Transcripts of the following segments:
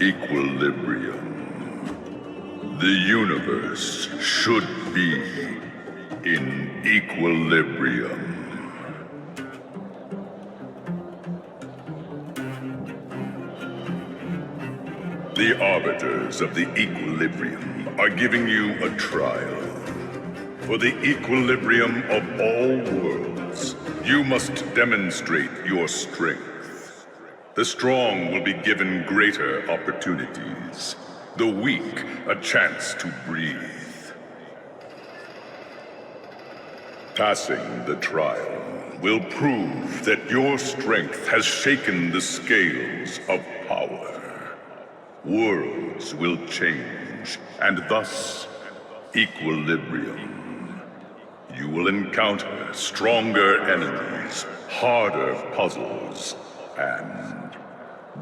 Equilibrium. The universe should be in equilibrium. The arbiters of the equilibrium are giving you a trial. For the equilibrium of all worlds, you must demonstrate your strength. The strong will be given greater opportunities. The weak a chance to breathe. Passing the trial will prove that your strength has shaken the scales of power. Worlds will change, and thus equilibrium. You will encounter stronger enemies, harder puzzles, and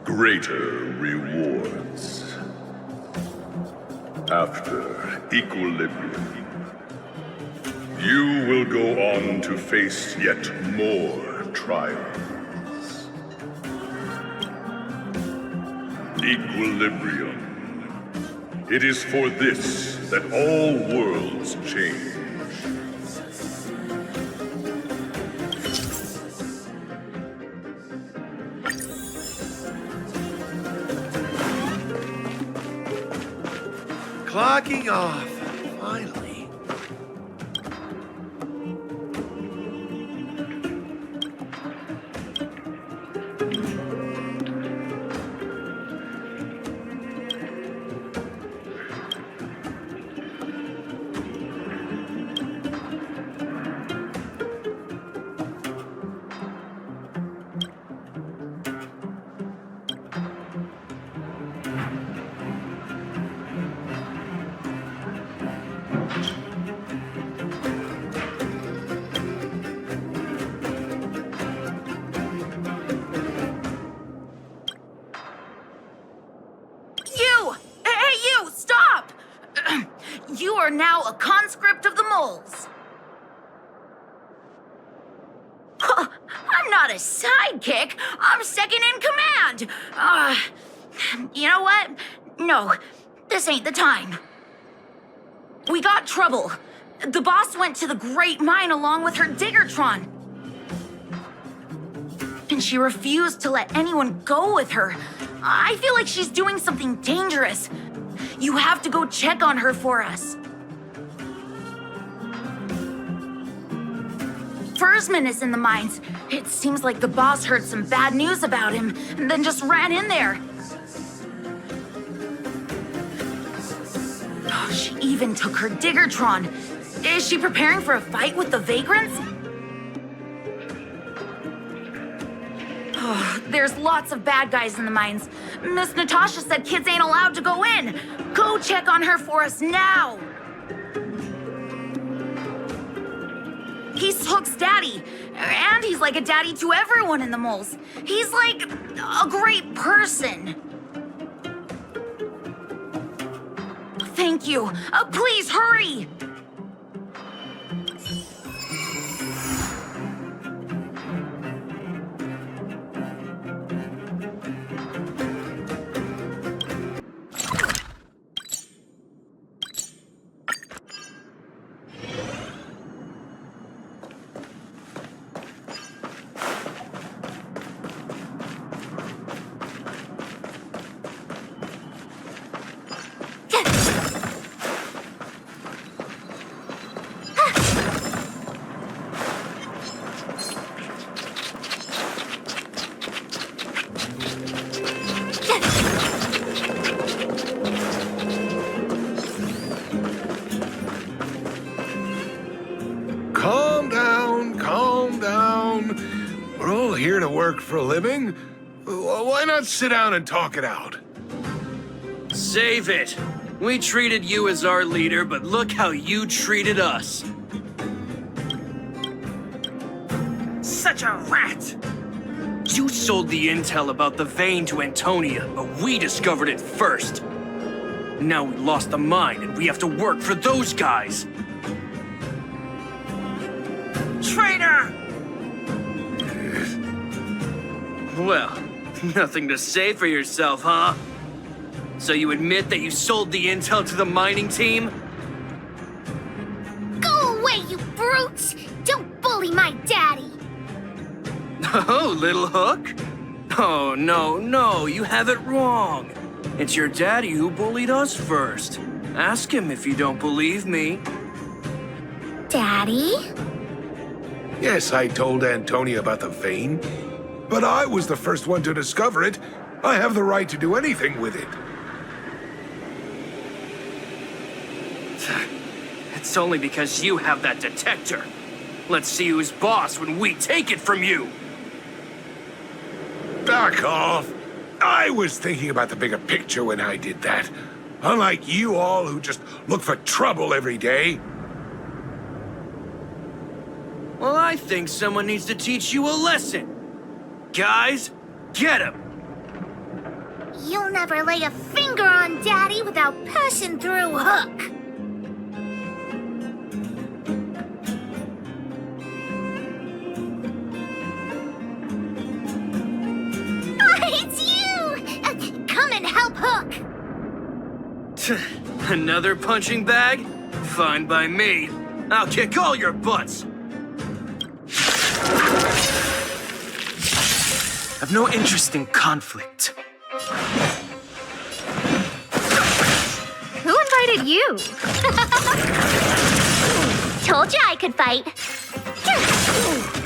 greater rewards. After equilibrium, you will go on to face yet more trials. Equilibrium. It is for this that all worlds change. Clocking off, finally. You are now a conscript of the moles. I'm not a sidekick. I'm second in command. You know what? No, this ain't the time. We got trouble. The boss went to the Great Mine along with her Diggertron. And she refused to let anyone go with her. I feel like she's doing something dangerous. You have to go check on her for us. Fursman is in the mines. It seems like the boss heard some bad news about him and then just ran in there. Oh, she even took her Diggertron. Is she preparing for a fight with the vagrants? Oh, there's lots of bad guys in the mines. Miss Natasha said kids ain't allowed to go in. Go check on her for us now. He's Hook's daddy, and he's like a daddy to everyone in the moles. He's like a great person. Thank you. Please hurry. Calm down. We're all here to work for a living. Why not sit down and talk it out? Save it. We treated you as our leader, but look how you treated us. Such a rat! You sold the intel about the vein to Antonia, but we discovered it first. Now we lost the mine, and we have to work for those guys. Traitor! Well, nothing to say for yourself, huh? So you admit that you sold the intel to the mining team? Go away, you brutes! Don't bully my daddy! Oh, little Hook? Oh, no, you have it wrong. It's your daddy who bullied us first. Ask him if you don't believe me. Daddy? Yes, I told Antonia about the vein, but I was the first one to discover it. I have the right to do anything with it. It's only because you have that detector. Let's see who's boss when we take it from you. Back off. I was thinking about the bigger picture when I did that. Unlike you all who just look for trouble every day. Well, I think someone needs to teach you a lesson. Guys, get him! You'll never lay a finger on Daddy without passing through Hook. It's you! Come and help Hook! Another punching bag? Fine by me. I'll kick all your butts. I've no interest in conflict. Who invited you? Told you I could fight.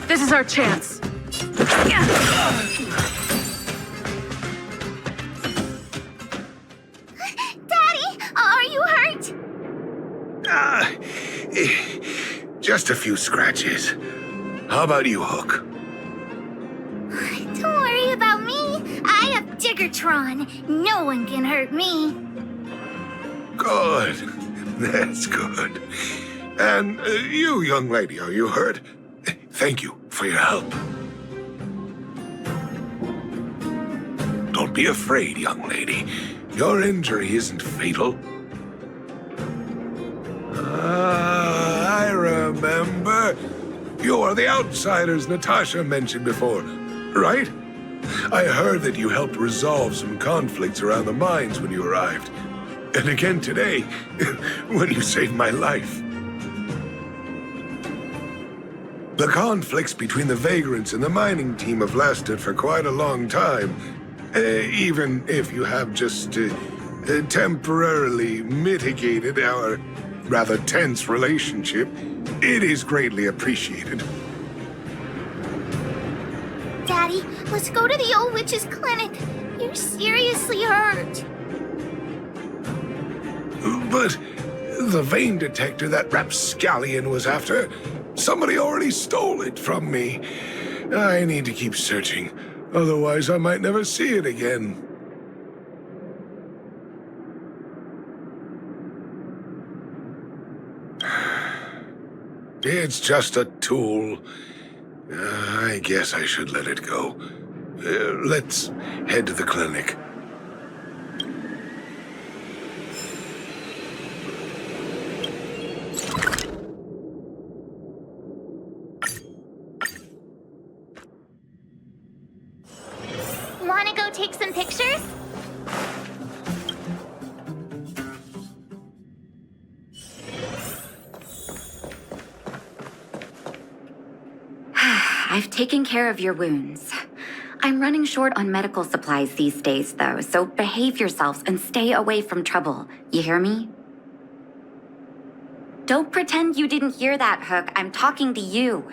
This is our chance. Daddy, are you hurt? Just a few scratches. How about you, Hook? Don't worry about me. I have Diggertron. No one can hurt me. Good. That's good. And you, young lady, are you hurt? Thank you for your help. Don't be afraid, young lady. Your injury isn't fatal. I remember. You are the outsiders Natasha mentioned before, right? I heard that you helped resolve some conflicts around the mines when you arrived. And again today, when you saved my life. The conflicts between the vagrants and the mining team have lasted for quite a long time. Even if you have just temporarily mitigated our rather tense relationship, it is greatly appreciated. Daddy, let's go to the old witch's clinic. You're seriously hurt. But the vein detector that rapscallion was after, somebody already stole it from me. I need to keep searching, otherwise I might never see it again. It's just a tool. I guess I should let it go. Let's head to the clinic. Wanna go take some pictures? I've taken care of your wounds. I'm running short on medical supplies these days, though, so behave yourselves and stay away from trouble. You hear me? Don't pretend you didn't hear that, Hook. I'm talking to you.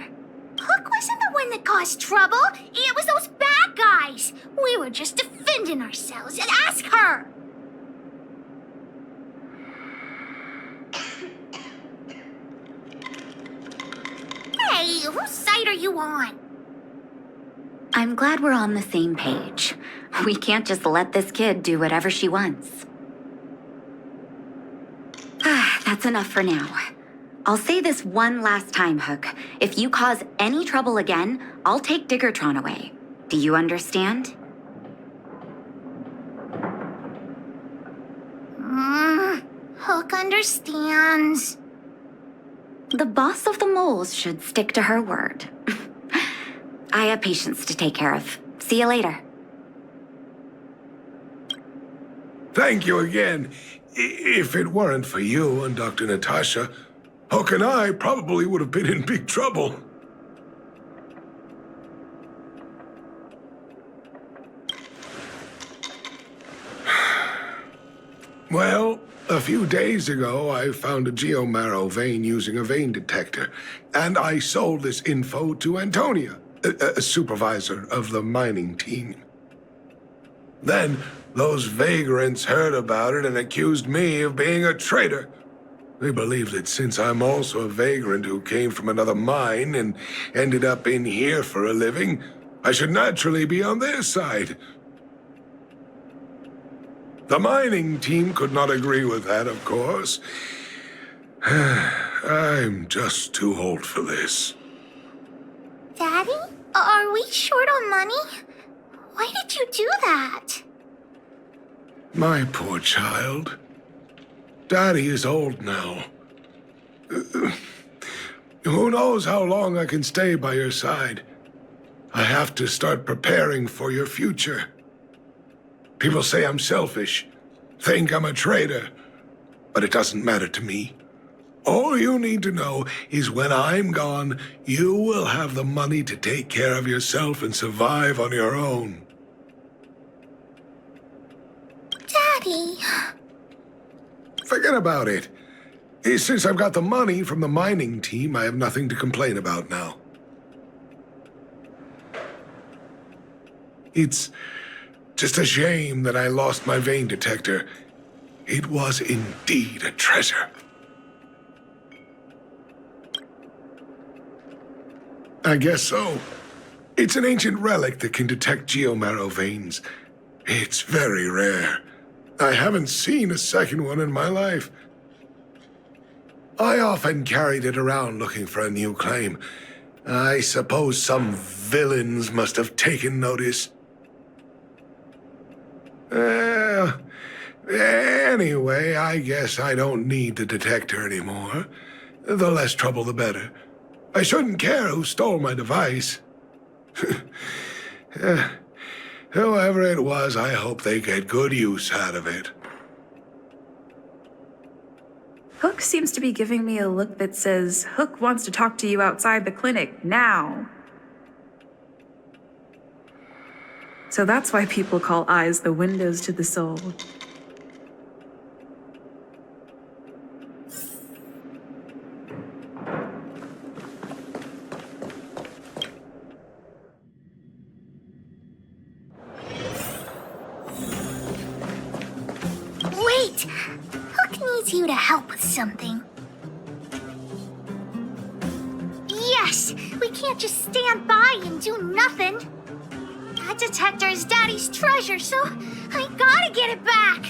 Hook wasn't the one that caused trouble. It was those bad guys. We were just defending ourselves. And ask her. Hey, whose side are you on? I'm glad we're on the same page. We can't just let this kid do whatever she wants. That's enough for now. I'll say this one last time, Hook. If you cause any trouble again, I'll take Diggertron away. Do you understand? Hook understands. The boss of the moles should stick to her word. I have patients to take care of. See you later. Thank you again. If it weren't for you and Dr. Natasha, Hook and I probably would have been in big trouble. Well, a few days ago, I found a geomarrow vein using a vein detector, and I sold this info to Antonia, a supervisor of the mining team. Then, those vagrants heard about it and accused me of being a traitor. They believe that since I'm also a vagrant who came from another mine and ended up in here for a living, I should naturally be on their side. The mining team could not agree with that, of course. I'm just too old for this. Daddy? Are we short on money? Why did you do that? My poor child. Daddy is old now. Who knows how long I can stay by your side? I have to start preparing for your future. People say I'm selfish, think I'm a traitor, but it doesn't matter to me. All you need to know is when I'm gone, you will have the money to take care of yourself and survive on your own. Daddy. Forget about it. Since I've got the money from the mining team, I have nothing to complain about now. It's just a shame that I lost my vein detector. It was indeed a treasure. I guess so. It's an ancient relic that can detect geomarrow veins. It's very rare. I haven't seen a second one in my life. I often carried it around looking for a new claim. I suppose some villains must have taken notice. Anyway, I guess I don't need the detector anymore. The less trouble, the better. I shouldn't care who stole my device. Whoever it was, I hope they get good use out of it. Hook seems to be giving me a look that says, Hook wants to talk to you outside the clinic, now. So that's why people call eyes the windows to the soul. Wait! Hook needs you to help with something. Yes! We can't just stand by and do nothing. That detector is Daddy's treasure, so I gotta get it back.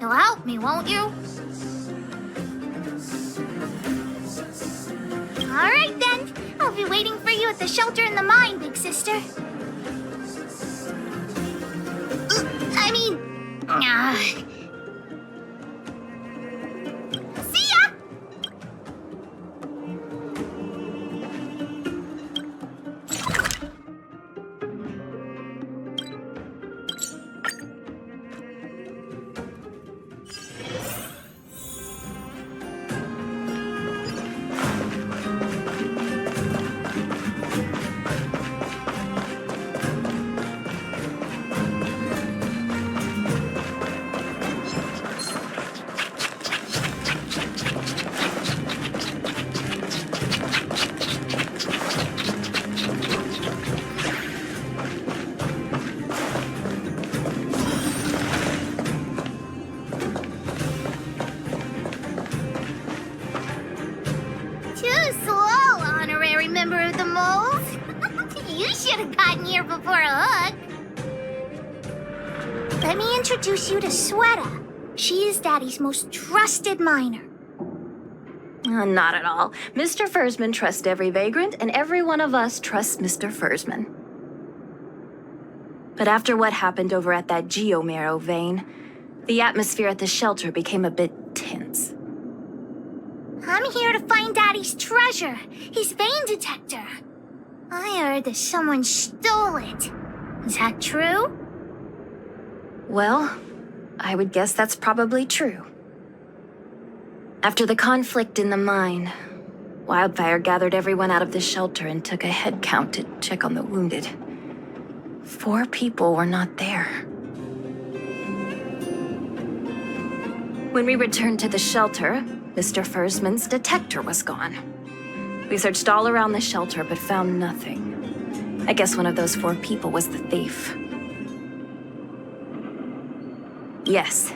You'll help me, won't you? All right, then. I'll be waiting for you at the shelter in the mine, big sister. I mean... See ya! Member of the moles? You should have gotten here before Hook. Let me introduce you to Sweta. She is Daddy's most trusted miner. Not at all. Mr. Fursman trusts every vagrant, and every one of us trusts Mr. Fursman. But after what happened over at that geomarrow vein, the atmosphere at the shelter became a bit tense. I'm here to find Daddy's treasure, his vein detector. I heard that someone stole it. Is that true? Well, I would guess that's probably true. After the conflict in the mine, Wildfire gathered everyone out of the shelter and took a head count to check on the wounded. 4 people were not there. When we returned to the shelter, Mr. Fursman's detector was gone. We searched all around the shelter but found nothing. I guess one of those 4 people was the thief. Yes,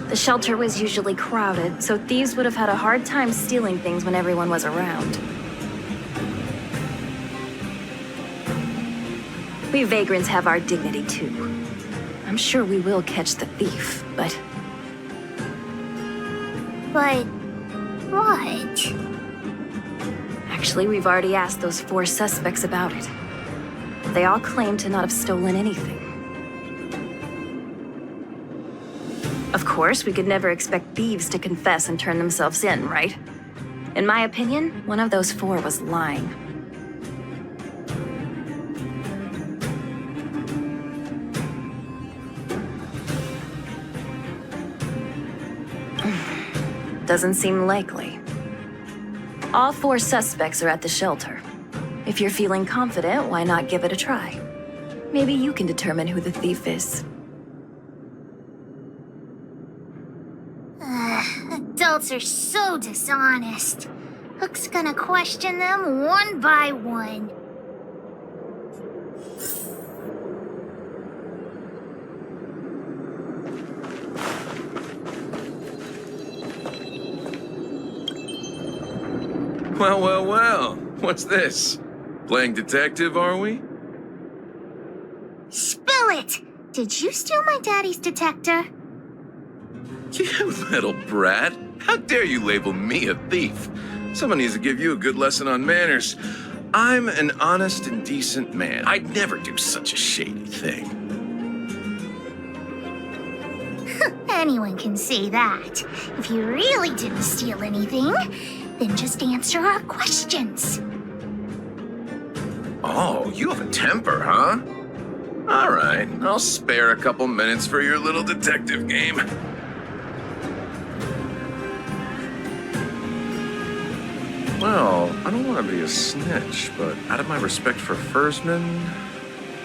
the shelter was usually crowded, so thieves would have had a hard time stealing things when everyone was around. We vagrants have our dignity too. I'm sure we will catch the thief, but... But what? Actually, we've already asked those 4 suspects about it. They all claim to not have stolen anything. Of course, we could never expect thieves to confess and turn themselves in, right? In my opinion, one of those 4 was lying. Doesn't seem likely. All 4 suspects are at the shelter. If you're feeling confident, why not give it a try? Maybe you can determine who the thief is. Adults are so dishonest. Hook's gonna question them one by one. Well. What's this? Playing detective, are we? Spill it! Did you steal my daddy's detector? You little brat. How dare you label me a thief? Someone needs to give you a good lesson on manners. I'm an honest and decent man. I'd never do such a shady thing. Anyone can say that. If you really didn't steal anything, then just answer our questions. Oh, you have a temper, huh? All right, I'll spare a couple minutes for your little detective game. Well, I don't want to be a snitch, but out of my respect for Fursman,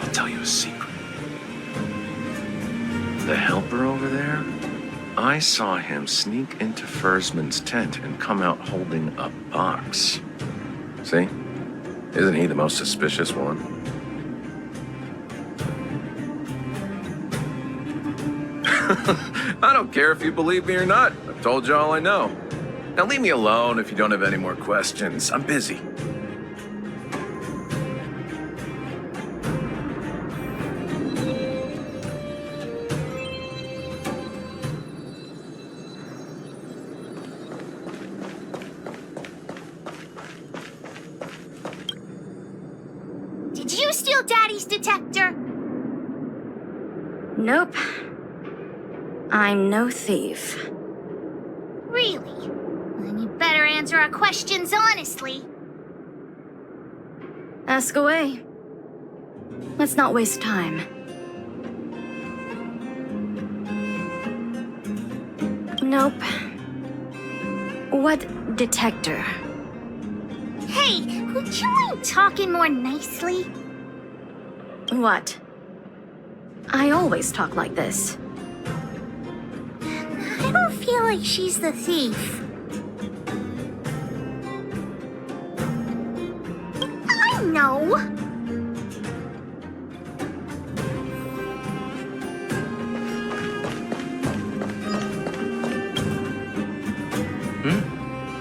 I'll tell you a secret. The helper over there, I saw him sneak into Fursman's tent and come out holding a box. See? Isn't he the most suspicious one? I don't care if you believe me or not. I've told you all I know. Now leave me alone if you don't have any more questions. I'm busy. Did you steal Daddy's detector? Nope. I'm no thief. Really? Then you better answer our questions honestly. Ask away. Let's not waste time. Nope. What detector? Hey, would you mind talking more nicely? What? I always talk like this. I don't feel like she's the thief. I know.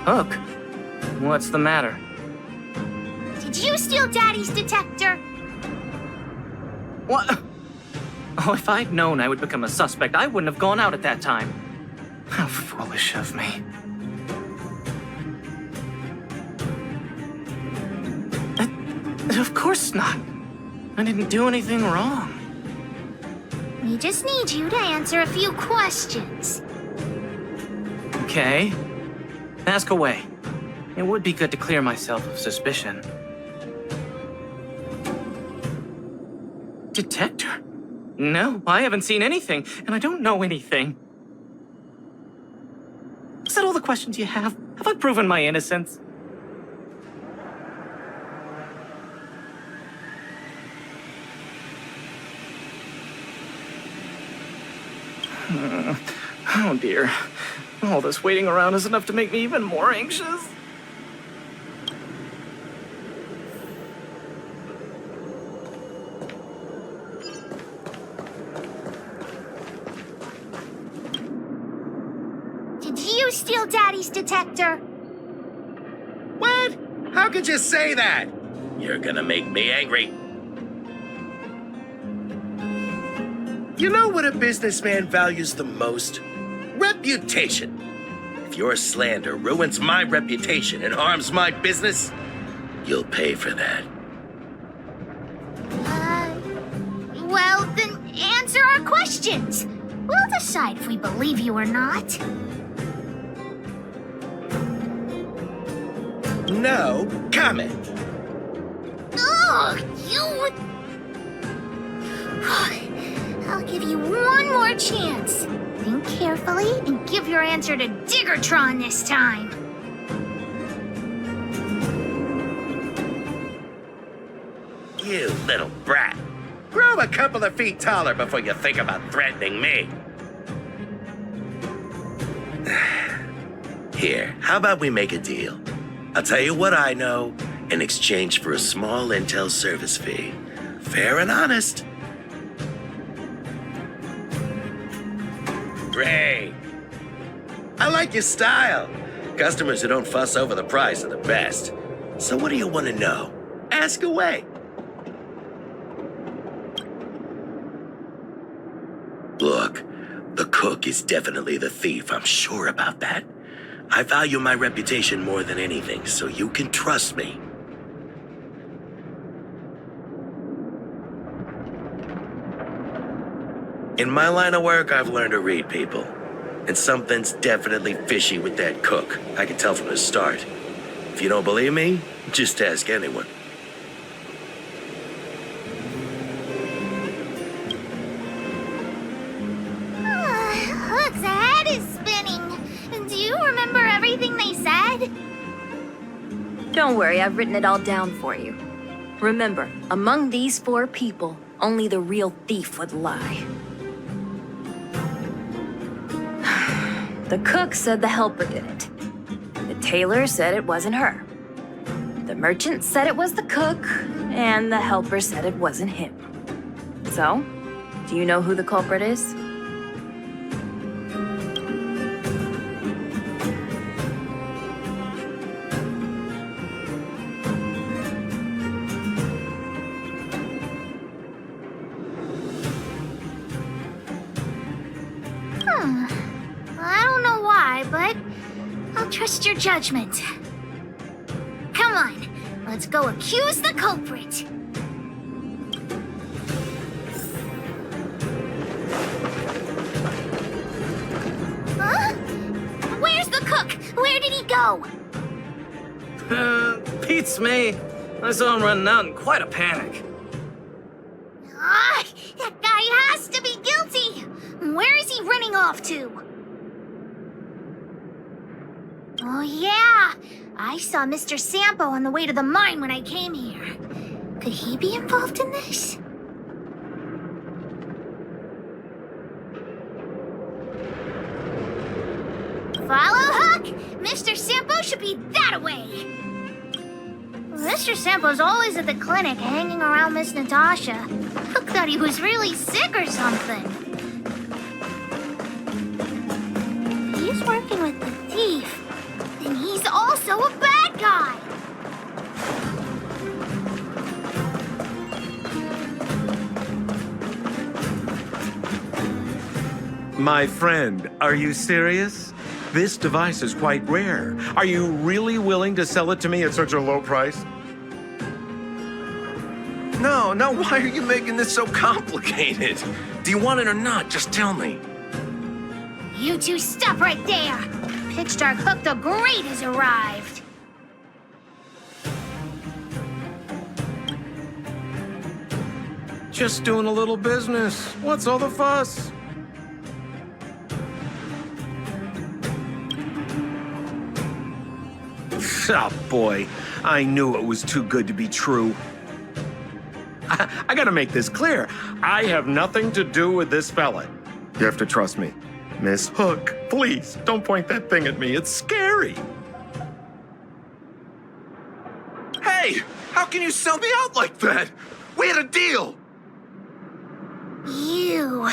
Hook, what's the matter? Did you steal Daddy's detector? What? Oh, if I'd known I would become a suspect, I wouldn't have gone out at that time. How foolish of me. Of course not. I didn't do anything wrong. We just need you to answer a few questions. Okay. Ask away. It would be good to clear myself of suspicion. Detector? No, I haven't seen anything, and I don't know anything. Is that all the questions you have? Have I proven my innocence? Oh dear. All this waiting around is enough to make me even more anxious. Did you steal Daddy's detector? What? How could you say that? You're gonna make me angry. You know what a businessman values the most? Reputation. If your slander ruins my reputation and harms my business, you'll pay for that. Well, then answer our questions. We'll decide if we believe you or not. No comment. Ugh, you... I'll give you one more chance. Think carefully and give your answer to Diggertron this time. You little brat. Grow a couple of feet taller before you think about threatening me. Here, how about we make a deal? I'll tell you what I know in exchange for a small intel service fee. Fair and honest. Great. I like your style. Customers who don't fuss over the price are the best. So what do you want to know? Ask away. Look, the cook is definitely the thief. I'm sure about that. I value my reputation more than anything, so you can trust me. In my line of work, I've learned to read people. And something's definitely fishy with that cook. I can tell from the start. If you don't believe me, just ask anyone. Hook's head is spinning. Do you remember everything they said? Don't worry, I've written it all down for you. Remember, among these 4 people, only the real thief would lie. The cook said the helper did it. The tailor said it wasn't her. The merchant said it was the cook, and the helper said it wasn't him. So, do you know who the culprit is? I don't know why, but I'll trust your judgment. Come on, let's go accuse the culprit. Huh? Where's the cook? Where did he go? Beats me. I saw him running out in quite a panic. Ah, that guy has to be guilty. Where is he running off to? Oh, yeah. I saw Mr. Sampo on the way to the mine when I came here. Could he be involved in this? Follow Hook! Mr. Sampo should be that way. Mr. Sampo's always at the clinic hanging around Miss Natasha. Hook thought he was really sick or something. If he's working with the thief, then he's also a bad guy. My friend, are you serious? This device is quite rare. Are you really willing to sell it to me at such a low price? No, why are you making this so complicated? Do you want it or not? Just tell me. You two stop right there. Pitch Dark Hook the Great has arrived. Just doing a little business. What's all the fuss? Oh boy, I knew it was too good to be true. I gotta make this clear. I have nothing to do with this fella. You have to trust me. Miss Hook, please, don't point that thing at me. It's scary. Hey, how can you sell me out like that? We had a deal. You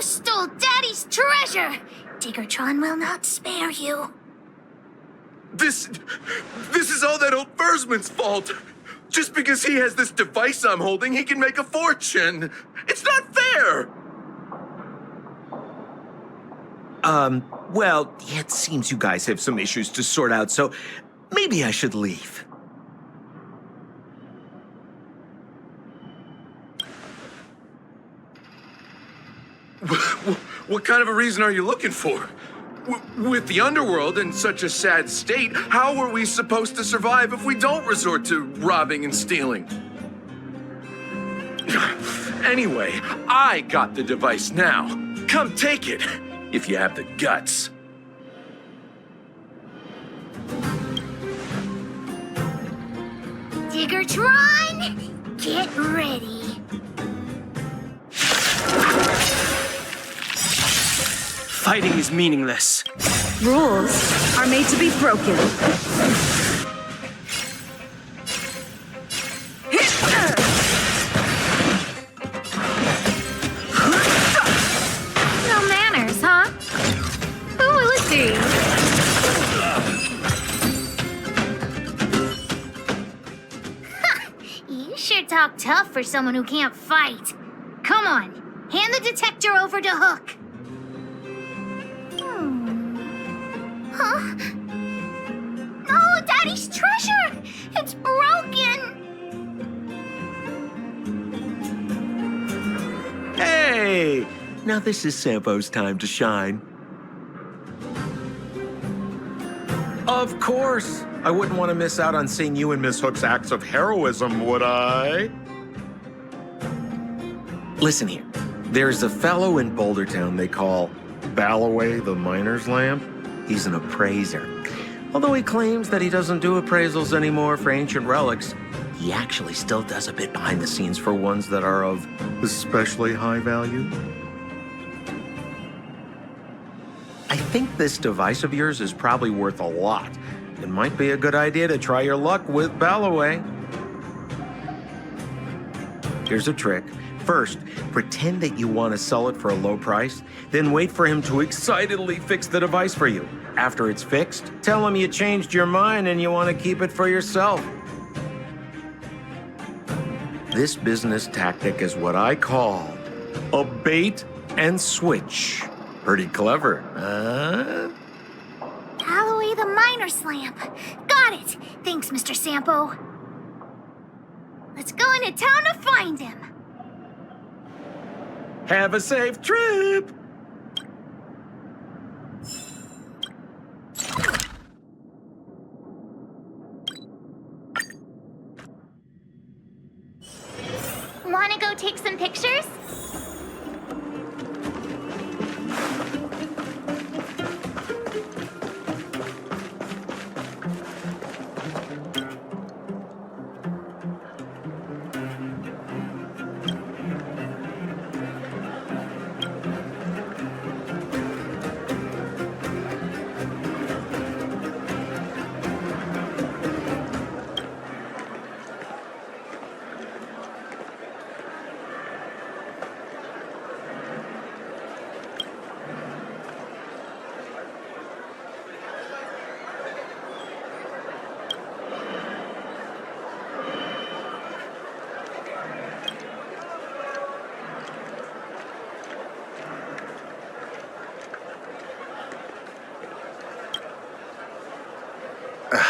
stole Daddy's treasure! Diggertron will not spare you. This is all that old Fursman's fault. Just because he has this device I'm holding, he can make a fortune. It's not fair. Well, it seems you guys have some issues to sort out, so maybe I should leave. What kind of a reason are you looking for? With the underworld in such a sad state, how are we supposed to survive if we don't resort to robbing and stealing? Anyway, I got the device now. Come take it, if you have the guts. Diggertron, get ready. Fighting is meaningless. Rules are made to be broken. No manners, huh? Who will it be? You sure talk tough for someone who can't fight. Come on, hand the detector over to Hook. Huh? No, Daddy's treasure! It's broken! Hey! Now this is Sampo's time to shine. Of course! I wouldn't want to miss out on seeing you and Miss Hook's acts of heroism, would I? Listen here. There's a fellow in Bouldertown they call Balloway the Miner's Lamp. He's an appraiser. Although he claims that he doesn't do appraisals anymore for ancient relics, he actually still does a bit behind the scenes for ones that are of especially high value. I think this device of yours is probably worth a lot. It might be a good idea to try your luck with Balloway. Here's a trick. First, pretend that you want to sell it for a low price, then wait for him to excitedly fix the device for you. After it's fixed, tell him you changed your mind and you want to keep it for yourself. This business tactic is what I call a bait and switch. Pretty clever, huh? Balloway the Miner's Lamp. Got it. Thanks, Mr. Sampo. Let's go into town to find him. Have a safe trip! Wanna go take some pictures?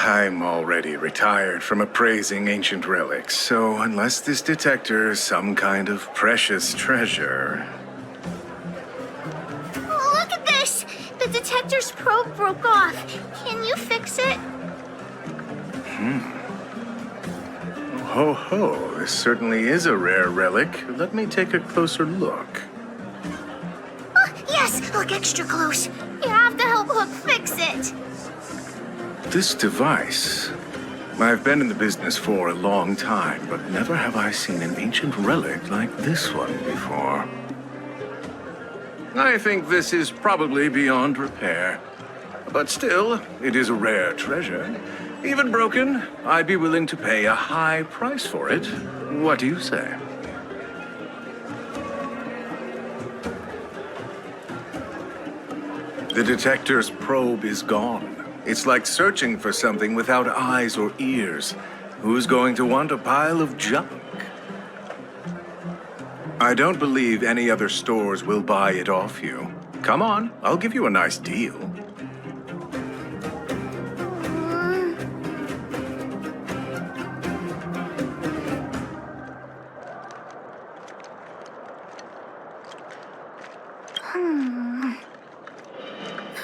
I'm already retired from appraising ancient relics, so unless this detector is some kind of precious treasure... Look at this! The detector's probe broke off. Can you fix it? ho ho, this certainly is a rare relic. Let me take a closer look. Yes, look extra close. You have to help Hook fix it. This device. I've been in the business for a long time, but never have I seen an ancient relic like this one before. I think this is probably beyond repair. But still, it is a rare treasure. Even broken, I'd be willing to pay a high price for it. What do you say? The detector's probe is gone. It's like searching for something without eyes or ears. Who's going to want a pile of junk? I don't believe any other stores will buy it off you. Come on, I'll give you a nice deal.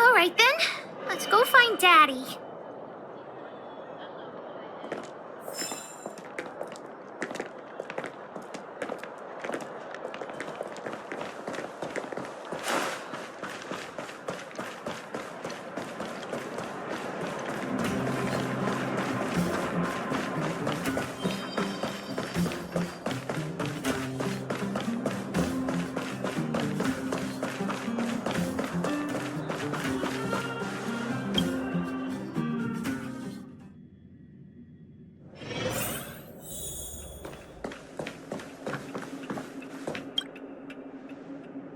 All right then, let's go find Daddy.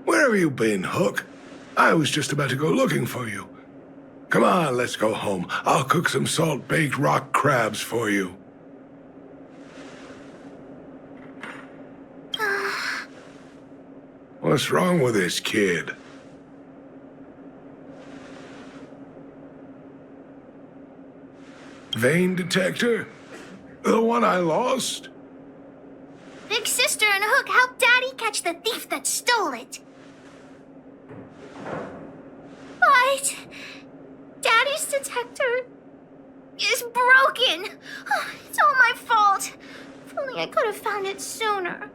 Where have you been, Hook? I was just about to go looking for you. Come on, let's go home. I'll cook some salt-baked rock crabs for you. What's wrong with this kid? Vein detector? The one I lost? Big Sister and Hook helped Daddy catch the thief that stole it. But Daddy's detector is broken. It's all my fault. If only I could have found it sooner.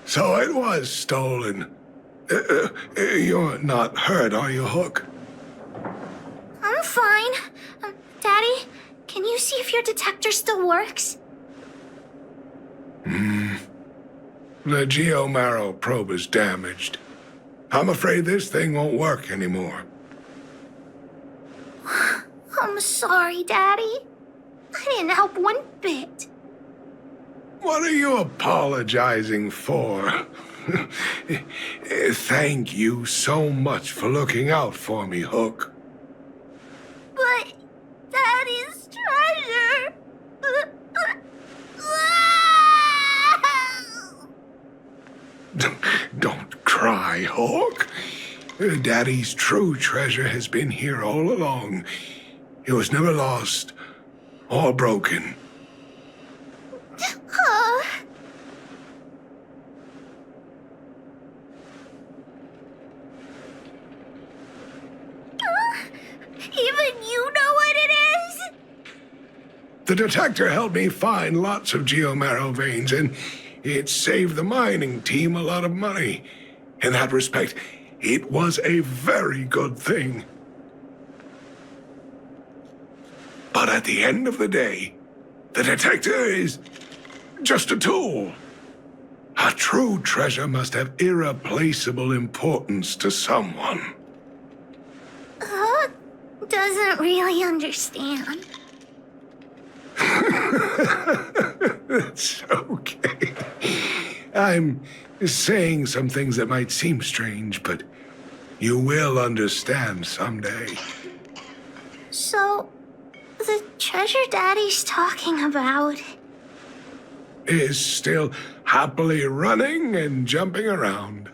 So it was stolen. You're not hurt, are you, Hook? I'm fine. Daddy, can you see if your detector still works? The geomarrow probe is damaged. I'm afraid this thing won't work anymore. I'm sorry, Daddy. I didn't help one bit. What are you apologizing for? Thank you so much for looking out for me, Hook. But Daddy's treasure. Don't cry, Hawk. Daddy's true treasure has been here all along. It was never lost or broken. Even you know what it is? The detector helped me find lots of geomarrow veins, and it saved the mining team a lot of money. In that respect, it was a very good thing. But at the end of the day, the detector is just a tool. A true treasure must have irreplaceable importance to someone. Doesn't really understand. It's okay. I'm saying some things that might seem strange, but you will understand someday. So, the treasure Daddy's talking about Is still happily running and jumping around.